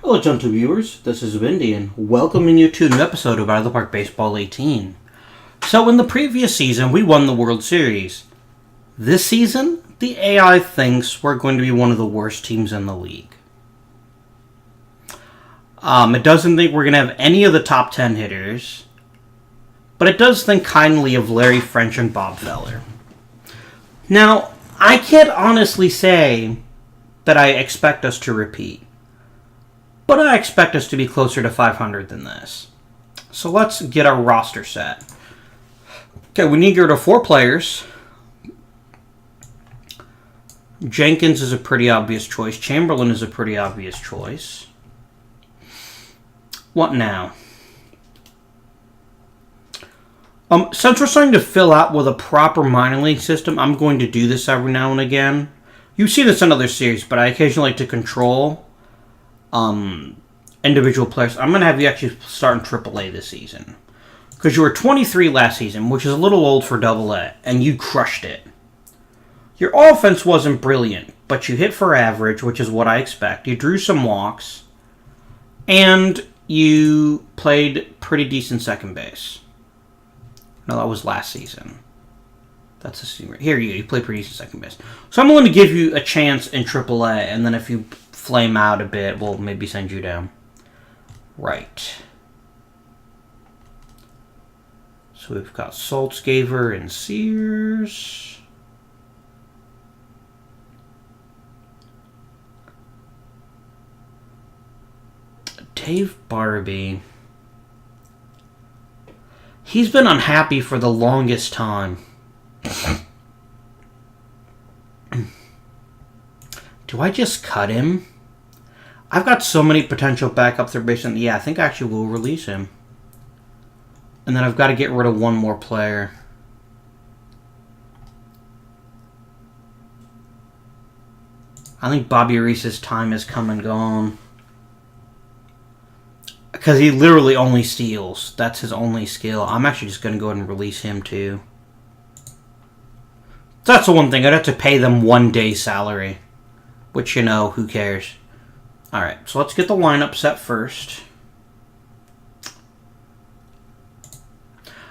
Hello, gentle viewers. This is Windy, and welcoming you to a new episode of Out of the Park Baseball 18. So, in the previous season, we won the World Series. This season, the AI thinks we're going to be one of the worst teams in the league. It doesn't think we're going to have any of the top 10 hitters, but it does think kindly of Larry French and Bob Feller. Now, I can't honestly say that I expect us to repeat, but I expect us to be closer to 500 than this. So let's get our roster set. Okay, we need to go to 4 players. Jenkins is a pretty obvious choice. Chamberlain is a pretty obvious choice. What now? Since we're starting to fill out with a proper minor league system, I'm going to do this every now and again. You see this in other series, but I occasionally like to control individual players. I'm going to have you actually start in AAA this season. Because you were 23 last season, which is a little old for AA, and you crushed it. Your offense wasn't brilliant, but you hit for average, which is what I expect. You drew some walks, and you played pretty decent second base. No, that was last season. That's a secret. Here you play pretty decent second base. So I'm going to give you a chance in AAA, and then if you flame out a bit, we'll maybe send you down. Right. So we've got Saltzgaver and Sears. Dave Barbie. He's been unhappy for the longest time. Do I just cut him? I've got so many potential backup third basemen. Yeah, I think I actually will release him. And then I've got to get rid of one more player. I think Bobby Reese's time has come and gone. Because he literally only steals. That's his only skill. I'm actually just going to go ahead and release him too. That's the one thing. I'd have to pay them 1 day's salary. Which, you know, who cares? Alright, so let's get the lineup set first.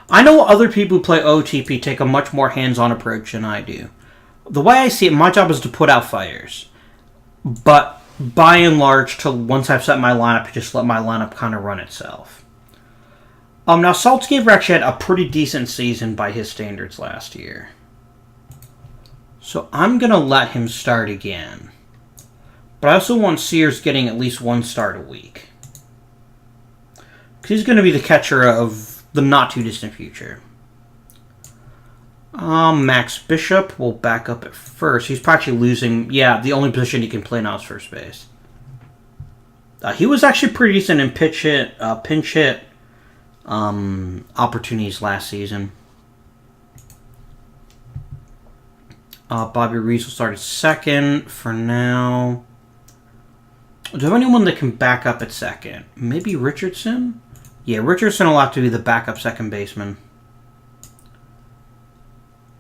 I know other people who play OOTP take a much more hands-on approach than I do. The way I see it, my job is to put out fires. But by and large, once I've set my lineup, just let my lineup kind of run itself. Now, Saltzgaver actually had a pretty decent season by his standards last year. So I'm going to let him start again. But I also want Sears getting at least 1 start a week. Because he's going to be the catcher of the not-too-distant future. Max Bishop will back up at first. He's probably losing... Yeah, the only position he can play now is first base. He was actually pretty decent in pinch hit opportunities last season. Bobby Reese will start at second for now. Do I have anyone that can back up at second? Maybe Richardson? Yeah, Richardson will have to be the backup second baseman.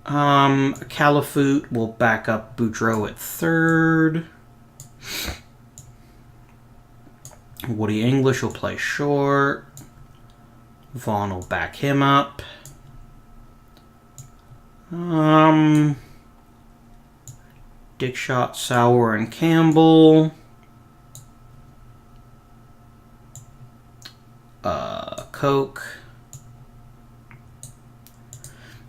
Califoot will back up Boudreaux at third. Woody English will play short. Vaughn will back him up. Dickshot, Sauer, and Campbell. Coke.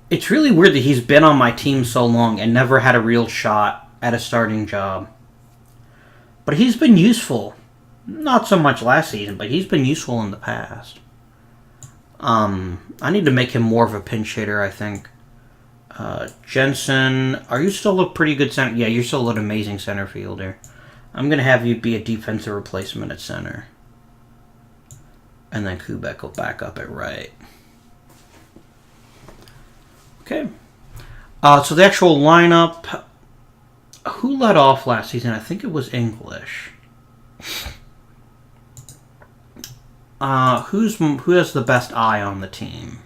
It's really weird that he's been on my team so long and never had a real shot at a starting job. But he's been useful. Not so much last season, but he's been useful in the past. I need to make him more of a pinch hitter, I think. Jensen, are you still a pretty good center? Yeah, you're still an amazing center fielder. I'm going to have you be a defensive replacement at center. And then Kubek will back up at right. Okay. So the actual lineup. Who led off last season? I think it was English. Who has the best eye on the team?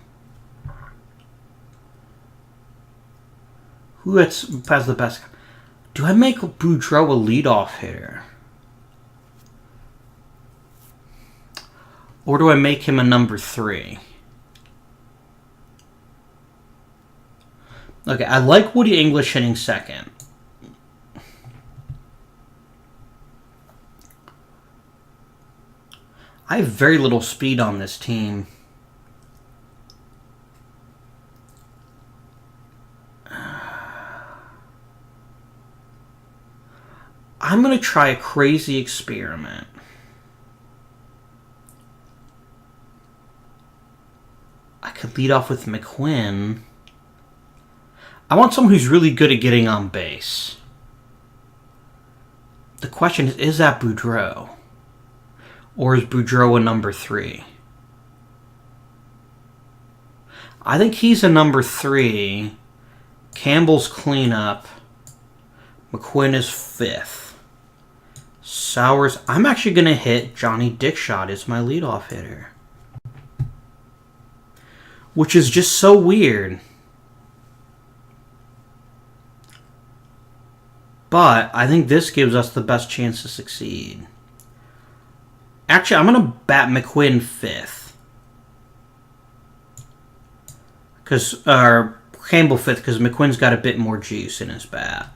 Who has the best? Do I make Boudreaux a leadoff hitter? Or do I make him a number 3? Okay, I like Woody English hitting second. I have very little speed on this team. I'm going to try a crazy experiment. I could lead off with McQuinn. I want someone who's really good at getting on base. The question is that Boudreau? Or is Boudreau a number 3? I think he's a number 3. Campbell's cleanup. McQuinn is 5th. Sowers, I'm actually going to hit Johnny Dickshot as my leadoff hitter. Which is just so weird. But I think this gives us the best chance to succeed. Actually, I'm going to bat McQuinn 5th. Campbell 5th, because McQuinn's got a bit more juice in his bat.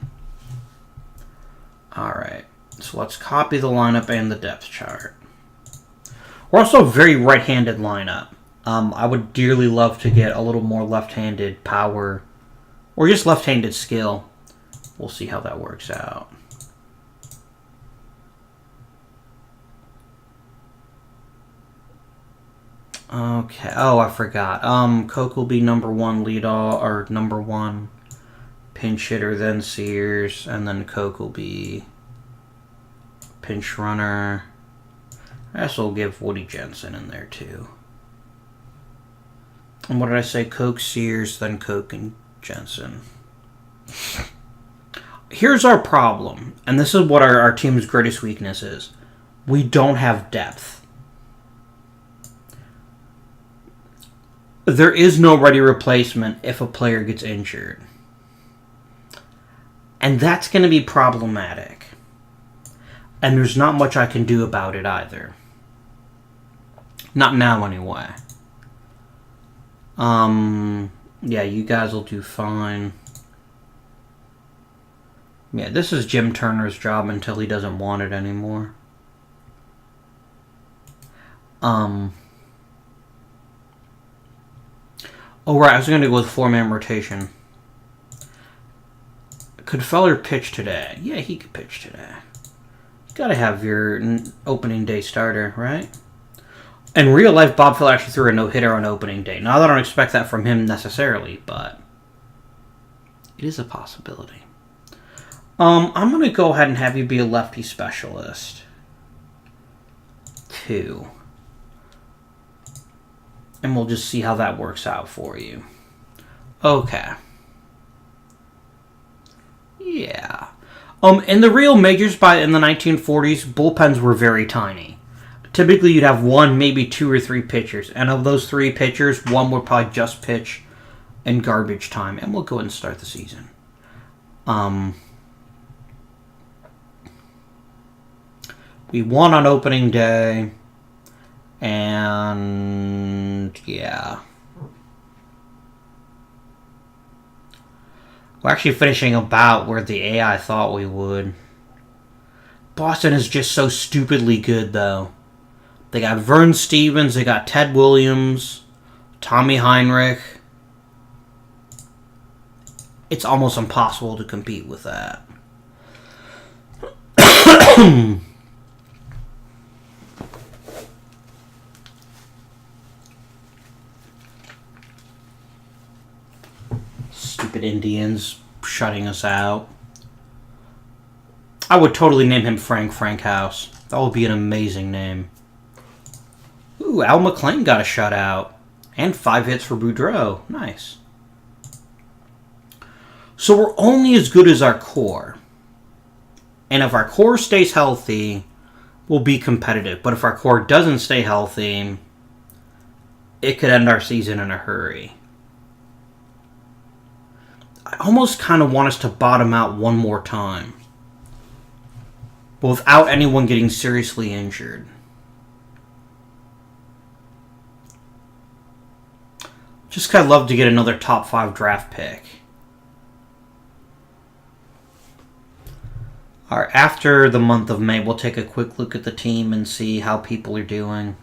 Alright, so let's copy the lineup and the depth chart. We're also a very right-handed lineup. I would dearly love to get a little more left-handed power, or just left-handed skill. We'll see how that works out. Okay. Oh, I forgot. Coke will be number 1 leadoff, or number 1 pinch hitter, then Sears, and then Coke will be pinch runner. I guess we'll give Woody Jensen in there too. And what did I say? Coke, Sears, then Coke and Jensen. Here's our problem, and this is what our team's greatest weakness is. We don't have depth. There is no ready replacement if a player gets injured. And that's going to be problematic. And there's not much I can do about it either. Not now, anyway. Yeah, you guys will do fine. Yeah, this is Jim Turner's job until he doesn't want it anymore. Oh, right, I was going to go with 4-man rotation. Could Feller pitch today? Yeah, he could pitch today. You got to have your opening day starter, right? In real life, Bob Feller actually threw a no-hitter on opening day. Now, I don't expect that from him necessarily, but it is a possibility. I'm going to go ahead and have you be a lefty specialist. 2. And we'll just see how that works out for you. Okay. Yeah. In the real majors in the 1940s, bullpens were very tiny. Typically, you'd have 1, maybe 2 or 3 pitchers. And of those 3 pitchers, 1 would probably just pitch in garbage time. And we'll go ahead and start the season. We won on opening day. And yeah. We're actually finishing about where the AI thought we would. Boston is just so stupidly good, though. They got Vern Stevens, they got Ted Williams, Tommy Heinrich. It's almost impossible to compete with that. Stupid Indians shutting us out. I would totally name him Frank Frankhouse. That would be an amazing name. Ooh, Al McClain got a shutout. And 5 hits for Boudreau. Nice. So we're only as good as our core. And if our core stays healthy, we'll be competitive. But if our core doesn't stay healthy, it could end our season in a hurry. I almost kind of want us to bottom out one more time. But without anyone getting seriously injured. Just kind of love to get another top 5 draft pick. Alright, after the month of May, we'll take a quick look at the team and see how people are doing.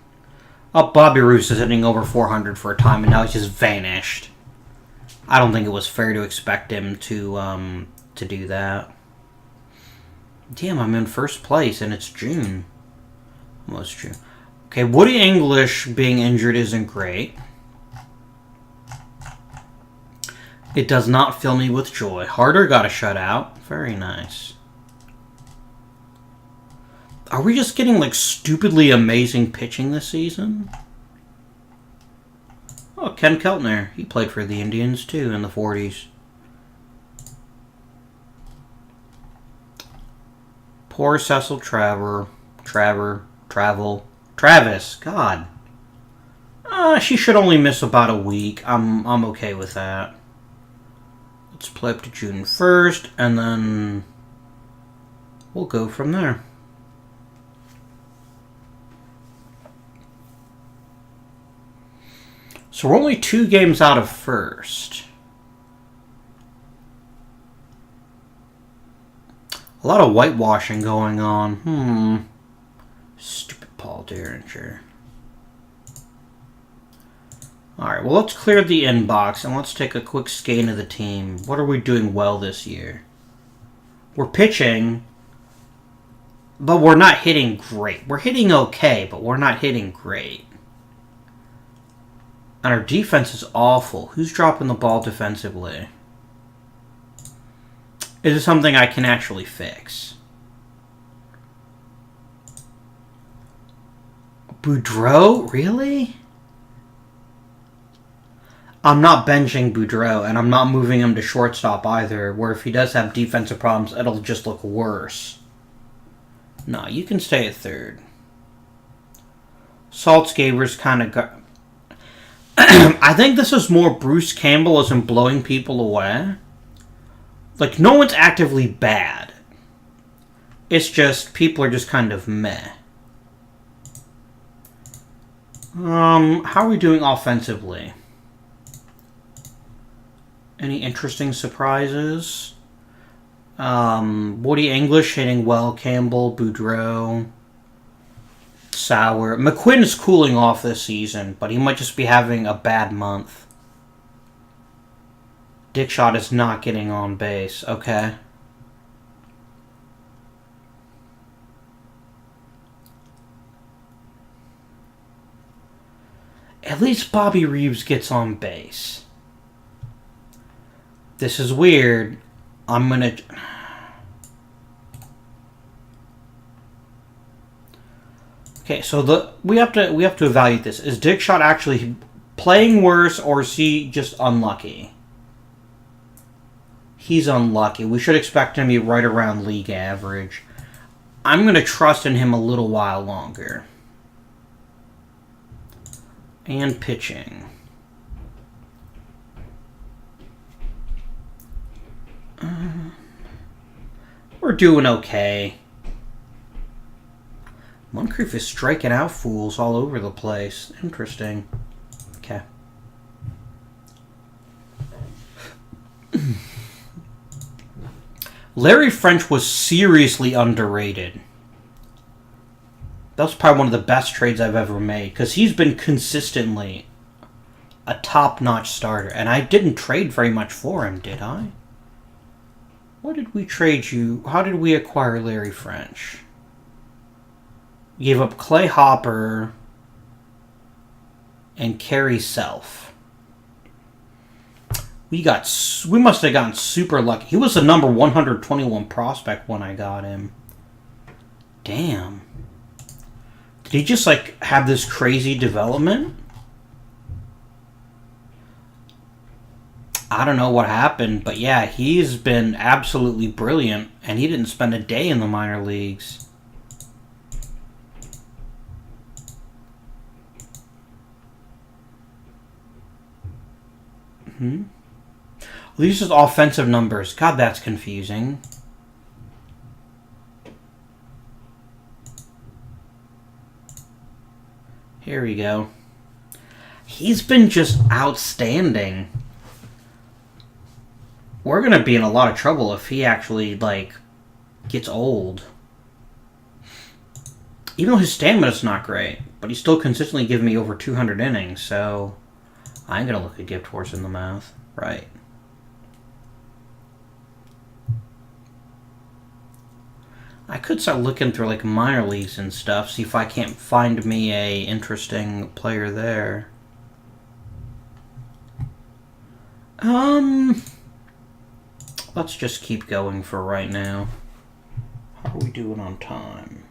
Oh, Bobby Roode is hitting over 400 for a time, and now he's just vanished. I don't think it was fair to expect him to do that. Damn, I'm in first place, and it's June. Almost June. Okay, Woody English being injured isn't great. It does not fill me with joy. Harder got a shutout. Very nice. Are we just getting, like, stupidly amazing pitching this season? Oh, Ken Keltner. He played for the Indians, too, in the 40s. Poor Cecil Travis. God. She should only miss about a week. I'm okay with that. Let's play up to June 1st, and then we'll go from there. So we're only 2 games out of first. A lot of whitewashing going on. Stupid Paul Derringer. Alright, well, let's clear the inbox and let's take a quick scan of the team. What are we doing well this year? We're pitching, but we're not hitting great. We're hitting okay, but we're not hitting great. And our defense is awful. Who's dropping the ball defensively? Is it something I can actually fix? Boudreaux? Really? I'm not benching Boudreaux, and I'm not moving him to shortstop either, where if he does have defensive problems, it'll just look worse. No, you can stay at third. Saltzgaber's kind of got... I think this is more Bruce Campbell isn't blowing people away. Like, no one's actively bad. It's just, people are just kind of meh. How are we doing offensively? Any interesting surprises? Woody English hitting well, Campbell, Boudreaux, Sauer. McQuinn's cooling off this season, but he might just be having a bad month. Dickshot is not getting on base. Okay. At least Bobby Reeves gets on base. This is weird. I'm gonna... Okay, so we have to evaluate this. Is Dickshot actually playing worse, or is he just unlucky? He's unlucky. We should expect him to be right around league average. I'm going to trust in him a little while longer. And pitching. We're doing okay. Moncrief is striking out fools all over the place. Interesting. Okay. Larry French was seriously underrated. That was probably one of the best trades I've ever made, because he's been consistently a top-notch starter. And I didn't trade very much for him, did I? What did we trade you? How did we acquire Larry French? We gave up Clay Hopper and Kerry Self. We must have gotten super lucky. He was the number 121 prospect when I got him. Damn. Did he just, like, have this crazy development? I don't know what happened, but yeah, he's been absolutely brilliant, and he didn't spend a day in the minor leagues. These are offensive numbers. God, that's confusing. Here we go. He's been just outstanding. We're going to be in a lot of trouble if he actually, like, gets old. Even though his stamina's not great, but he's still consistently giving me over 200 innings, so I ain't going to look a gift horse in the mouth. Right. I could start looking through, like, minor leagues and stuff, see if I can't find me a interesting player there. Let's just keep going for right now. How are we doing on time?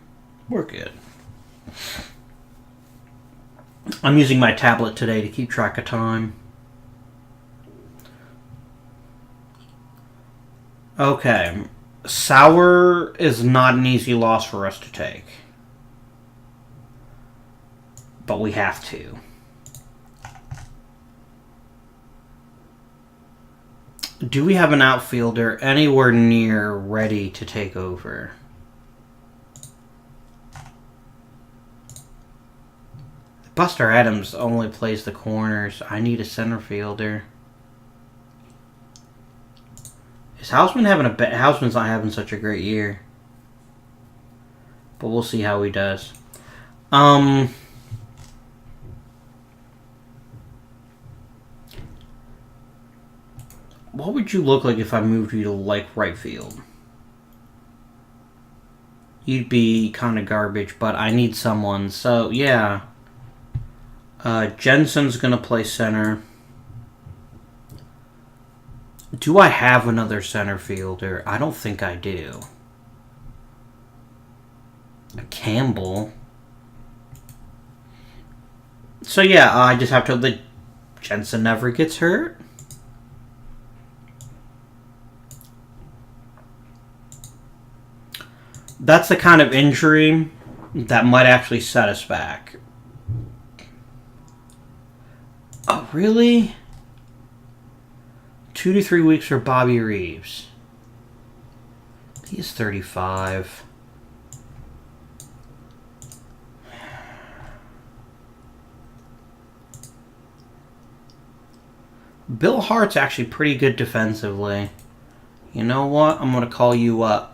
We're good. I'm using my tablet today to keep track of time. Okay. Sauer is not an easy loss for us to take. But we have to. Do we have an outfielder anywhere near ready to take over? Buster Adams only plays the corners. I need a center fielder. Is Houseman having a Houseman's not having such a great year. But we'll see how he does. What would you look like if I moved you to, like, right field? You'd be kind of garbage, but I need someone. So, yeah. Jensen's going to play center. Do I have another center fielder? I don't think I do. Campbell. So, yeah, I just have to... The Jensen never gets hurt. That's the kind of injury that might actually set us back. Oh, really? 2 to 3 weeks for Bobby Reeves. He's 35. Bill Hart's actually pretty good defensively. You know what? I'm going to call you up.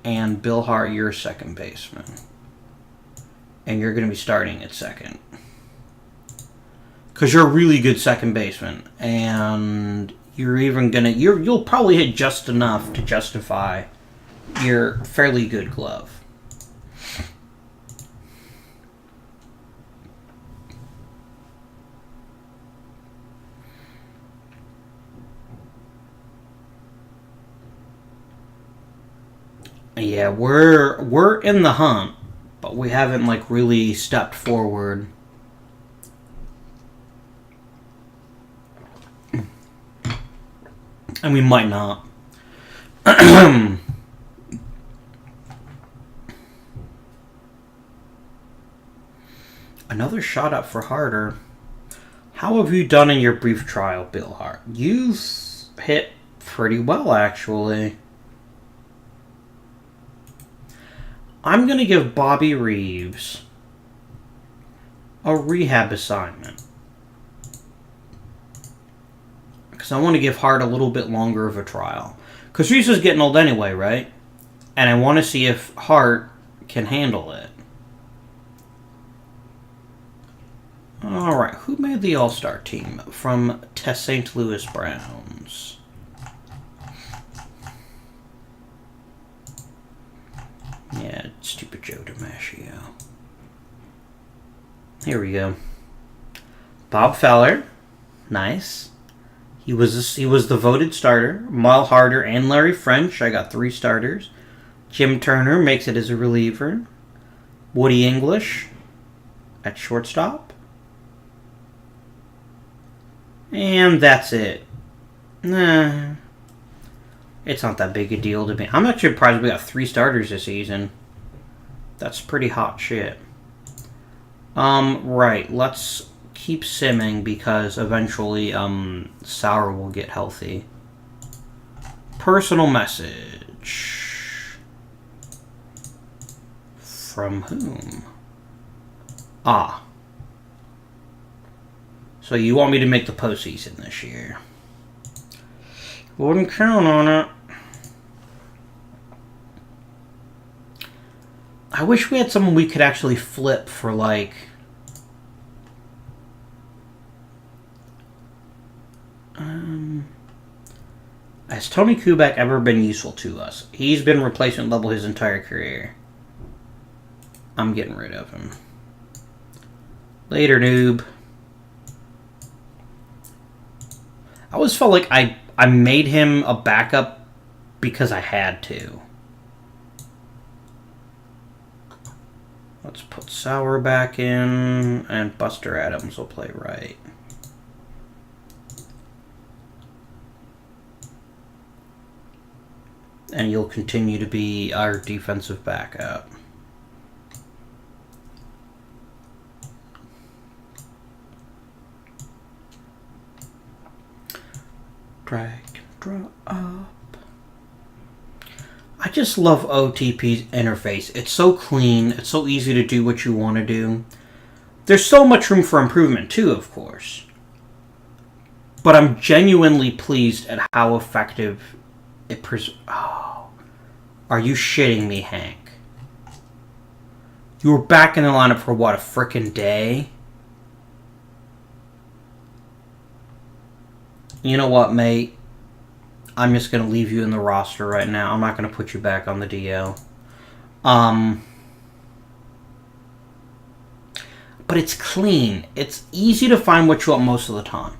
And Bill Hart, you're second baseman. And you're going to be starting at second. Because you're a really good second baseman. And you're even going to... You'll probably hit just enough to justify your fairly good glove. Yeah, we're in the hunt, but we haven't, like, really stepped forward. And we might not. Another shot up for Harder. How have you done in your brief trial, Bill Hart? You've hit pretty well, actually. I'm going to give Bobby Reeves a rehab assignment. Because I want to give Hart a little bit longer of a trial. Because Reeves is getting old anyway, right? And I want to see if Hart can handle it. Alright, who made the All-Star team from St. Louis Browns? Yeah, stupid Joe DiMaggio. Here we go. Bob Feller. Nice. He was the voted starter. Mal Harder and Larry French. I got 3 starters. Jim Turner makes it as a reliever. Woody English at shortstop. And that's it. Nah. It's not that big a deal to me. I'm actually surprised we got 3 starters this season. That's pretty hot shit. Right. Let's keep simming because eventually, Sauer will get healthy. Personal message. From whom? Ah. So you want me to make the postseason this year? Wouldn't count on it. I wish we had someone we could actually flip for, like... Has Tony Kubek ever been useful to us? He's been replacement level his entire career. I'm getting rid of him. Later, noob. I always felt like I made him a backup because I had to. Let's put Sauer back in, and Buster Adams will play right. And you'll continue to be our defensive backup. Drag and drop. I just love OOTP's interface. It's so clean. It's so easy to do what you want to do. There's so much room for improvement too, of course. But I'm genuinely pleased at how effective it Oh. Are you shitting me, Hank? You were back in the lineup for what, a frickin' day? You know what, mate? I'm just going to leave you in the roster right now. I'm not going to put you back on the DL. But it's clean. It's easy to find what you want most of the time.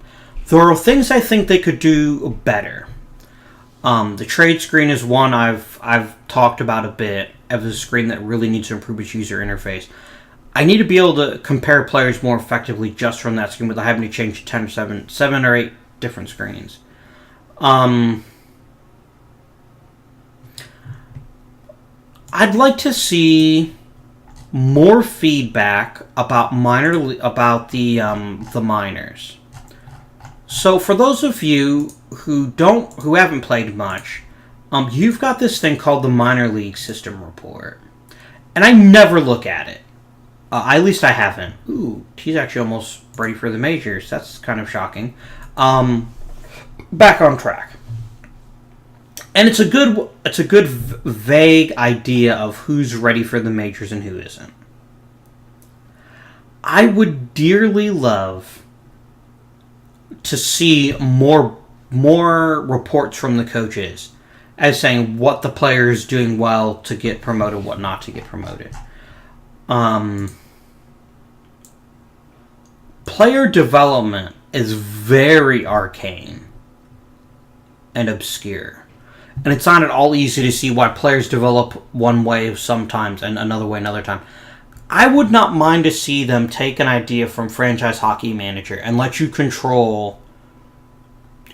There are things I think they could do better. The trade screen is one I've talked about a bit as a screen that really needs to improve its user interface. I need to be able to compare players more effectively just from that screen without having to change 10 or 7 or 8 different screens. I'd like to see more feedback about the minors. So for those of you who haven't played much, you've got this thing called the Minor League System Report, and I never look at it. At least I haven't. Ooh, he's actually almost ready for the majors. That's kind of shocking. Back on track. And it's a good vague idea of who's ready for the majors and who isn't. I would dearly love to see more reports from the coaches as saying what the player is doing well to get promoted, what not to get promoted. Player development is very arcane and obscure. And it's not at all easy to see why players develop one way sometimes and another way another time. I would not mind to see them take an idea from Franchise Hockey Manager and let you control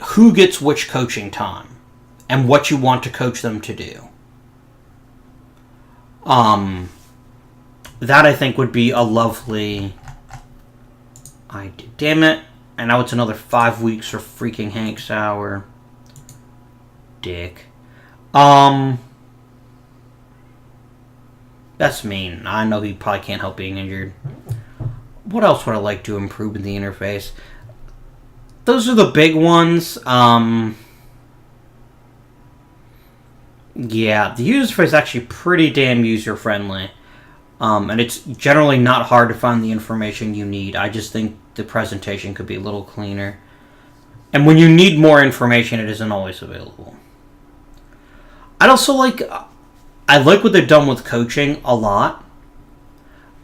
who gets which coaching time and what you want to coach them to do. That I think would be a lovely idea. Damn it. And now it's another 5 weeks for freaking Hank Sauer. Dick. That's mean. I know he probably can't help being injured. What else would I like to improve in the interface? Those are the big ones. Yeah, the user interface is actually pretty damn user-friendly. And it's generally not hard to find the information you need. I just think the presentation could be a little cleaner. And when you need more information, it isn't always available. I like what they've done with coaching a lot.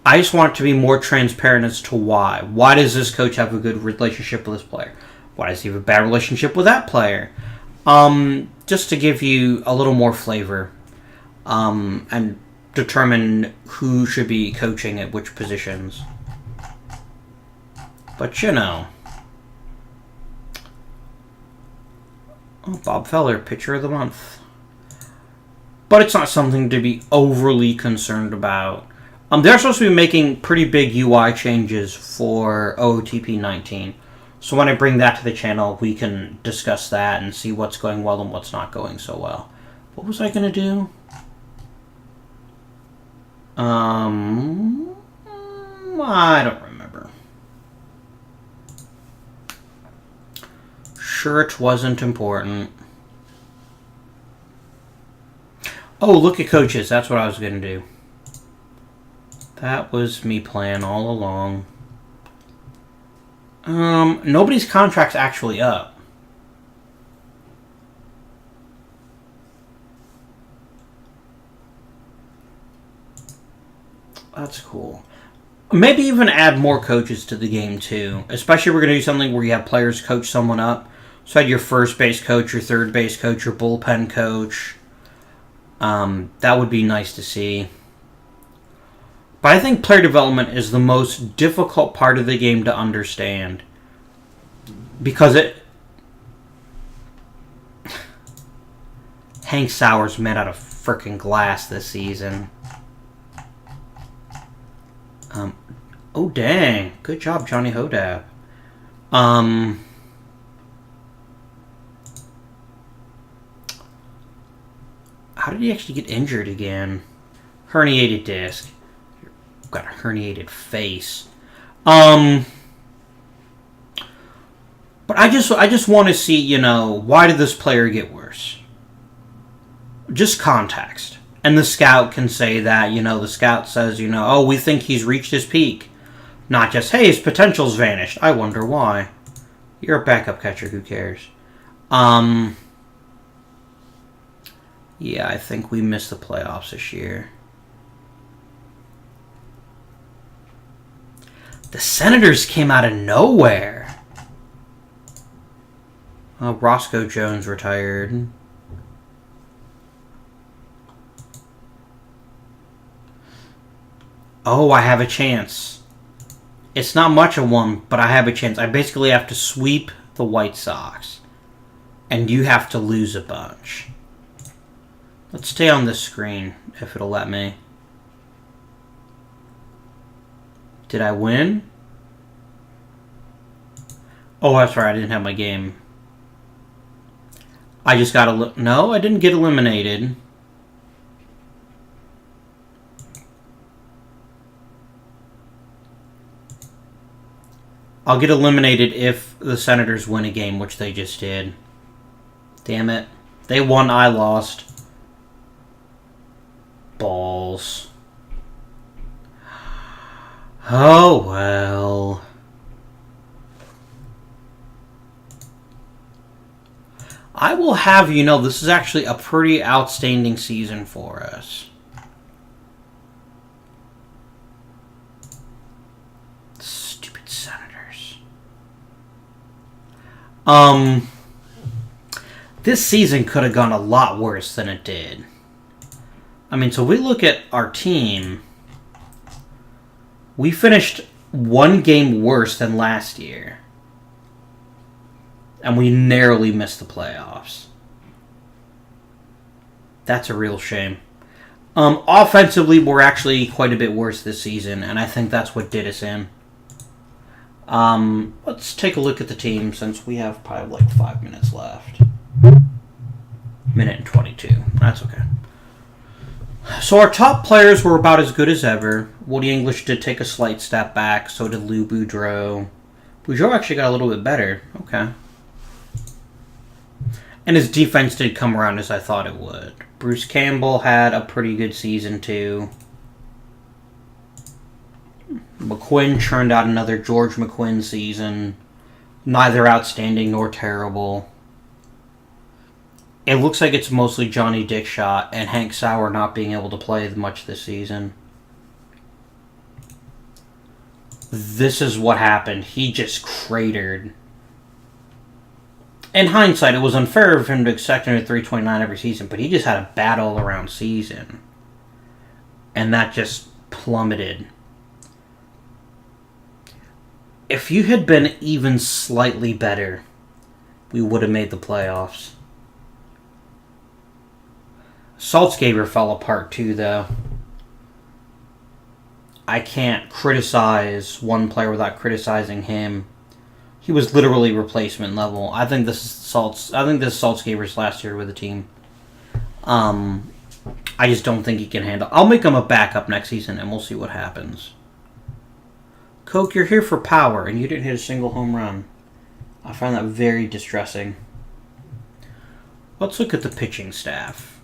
I just want it to be more transparent as to why. Why does this coach have a good relationship with this player? Why does he have a bad relationship with that player? Just to give you a little more flavor. And determine who should be coaching at which positions. But you know. Oh, Bob Feller, Pitcher of the Month. But it's not something to be overly concerned about. They're supposed to be making pretty big UI changes for OOTP 19. So when I bring that to the channel, we can discuss that and see what's going well and what's not going so well. What was I going to do? I don't remember. Sure, it wasn't important. Oh, look at coaches. That's what I was going to do. That was me playing all along. Nobody's contract's actually up. That's cool. Maybe even add more coaches to the game, too. Especially if we're going to do something where you have players coach someone up. So add your first base coach, your third base coach, your bullpen coach. That would be nice to see. But I think player development is the most difficult part of the game to understand. Because Hank Sauer's made out of freaking glass this season. Oh, dang. Good job, Johnny Hodab. How did he actually get injured again? Herniated disc. Got a herniated face. But I just want to see, why did this player get worse? Just context. And the scout can say that, the scout says, oh, we think he's reached his peak. Not just, hey, his potential's vanished. I wonder why. You're a backup catcher, who cares? Yeah, I think we missed the playoffs this year. The Senators came out of nowhere. Oh, Roscoe Jones retired. Oh, I have a chance. It's not much of one, but I have a chance. I basically have to sweep the White Sox. And you have to lose a bunch. Let's stay on this screen, if it'll let me. Did I win? Oh, that's right. I didn't have my game. I just got no, I didn't get eliminated. I'll get eliminated if the Senators win a game, which they just did. Damn it. They won, I lost. Balls. Oh, well. I will have you know this is actually a pretty outstanding season for us. Stupid Senators. This season could have gone a lot worse than it did. I mean, so we look at our team. We finished one game worse than last year. And we narrowly missed the playoffs. That's a real shame. Offensively, we're actually quite a bit worse this season, and I think that's what did us in. Let's take a look at the team since we have probably like 5 minutes left. Minute and 22. That's okay. So our top players were about as good as ever. Woody English did take a slight step back. So did Lou Boudreau. Boudreau actually got a little bit better. Okay. And his defense did come around as I thought it would. Bruce Campbell had a pretty good season too. McQuinn churned out another George McQuinn season. Neither outstanding nor terrible. It looks like it's mostly Johnny Dickshot and Hank Sauer not being able to play much this season. This is what happened. He just cratered. In hindsight, it was unfair of him to expect him at 329 every season, but he just had a bad all-around season. And that just plummeted. If you had been even slightly better, we would have made the playoffs. Saltzgaber fell apart too, though. I can't criticize one player without criticizing him. He was literally replacement level. I think this is Saltzgaber's last year with the team. I just don't think he can handle. I'll make him a backup next season, and we'll see what happens. Coke, you're here for power, and you didn't hit a single home run. I find that very distressing. Let's look at the pitching staff.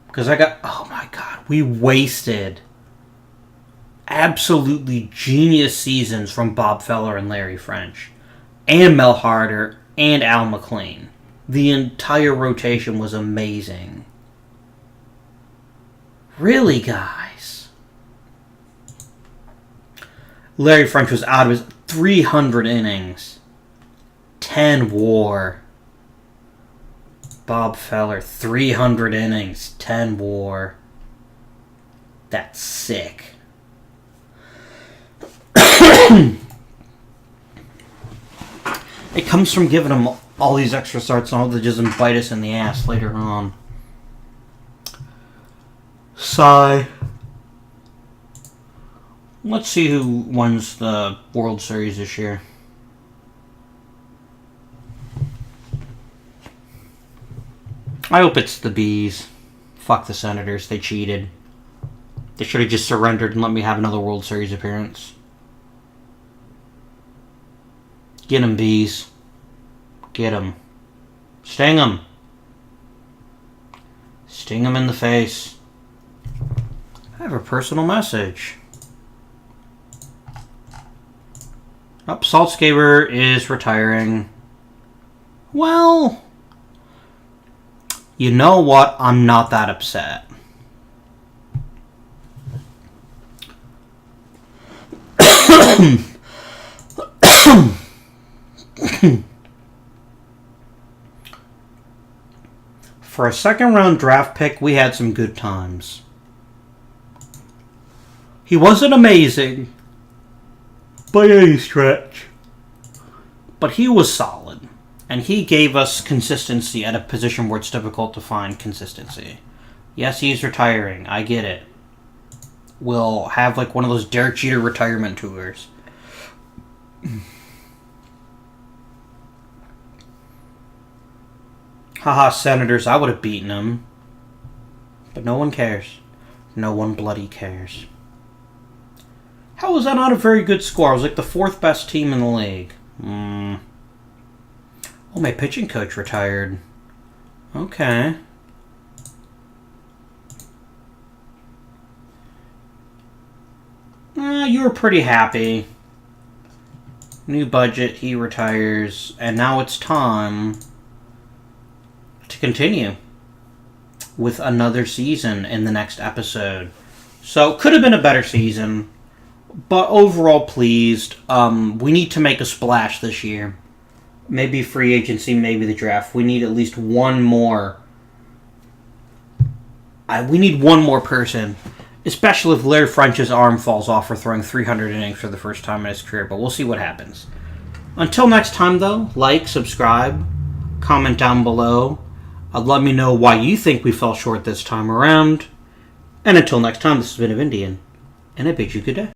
Because oh my god, we wasted absolutely genius seasons from Bob Feller and Larry French. And Mel Harder and Al McLean. The entire rotation was amazing. Really, guys? Larry French was out of his 300 innings. 10 WAR. Bob Feller, 300 innings, 10 WAR. That's sick. It comes from giving him all these extra starts and all that doesn't bite us in the ass later on. Sigh. Let's see who wins the World Series this year. I hope it's the Bees. Fuck the Senators. They cheated. They should have just surrendered and let me have another World Series appearance. Get 'em, Bees. Get 'em. Sting 'em. Sting 'em in the face. I have a personal message. Saltzgaber is retiring. Well, you know what? I'm not that upset. For a second-round draft pick, we had some good times. He wasn't amazing by any stretch, but he was solid, and he gave us consistency at a position where it's difficult to find consistency. Yes, he's retiring. I get it. We'll have like one of those Derek Jeter retirement tours. Haha, Senators, I would have beaten them. But no one cares. No one bloody cares. How was that not a very good score? I was like the 4th best team in the league. Oh, my pitching coach retired. Okay. You were pretty happy. New budget, he retires. And now it's time to continue with another season in the next episode. So, could have been a better season, but overall pleased. We need to make a splash this year. Maybe free agency, maybe the draft. We need at least one more. We need one more person, especially if Larry French's arm falls off for throwing 300 innings for the first time in his career, but we'll see what happens. Until next time, though, like, subscribe, comment down below. Let me know why you think we fell short this time around. And until next time, this has been Indian, and I bid you good day.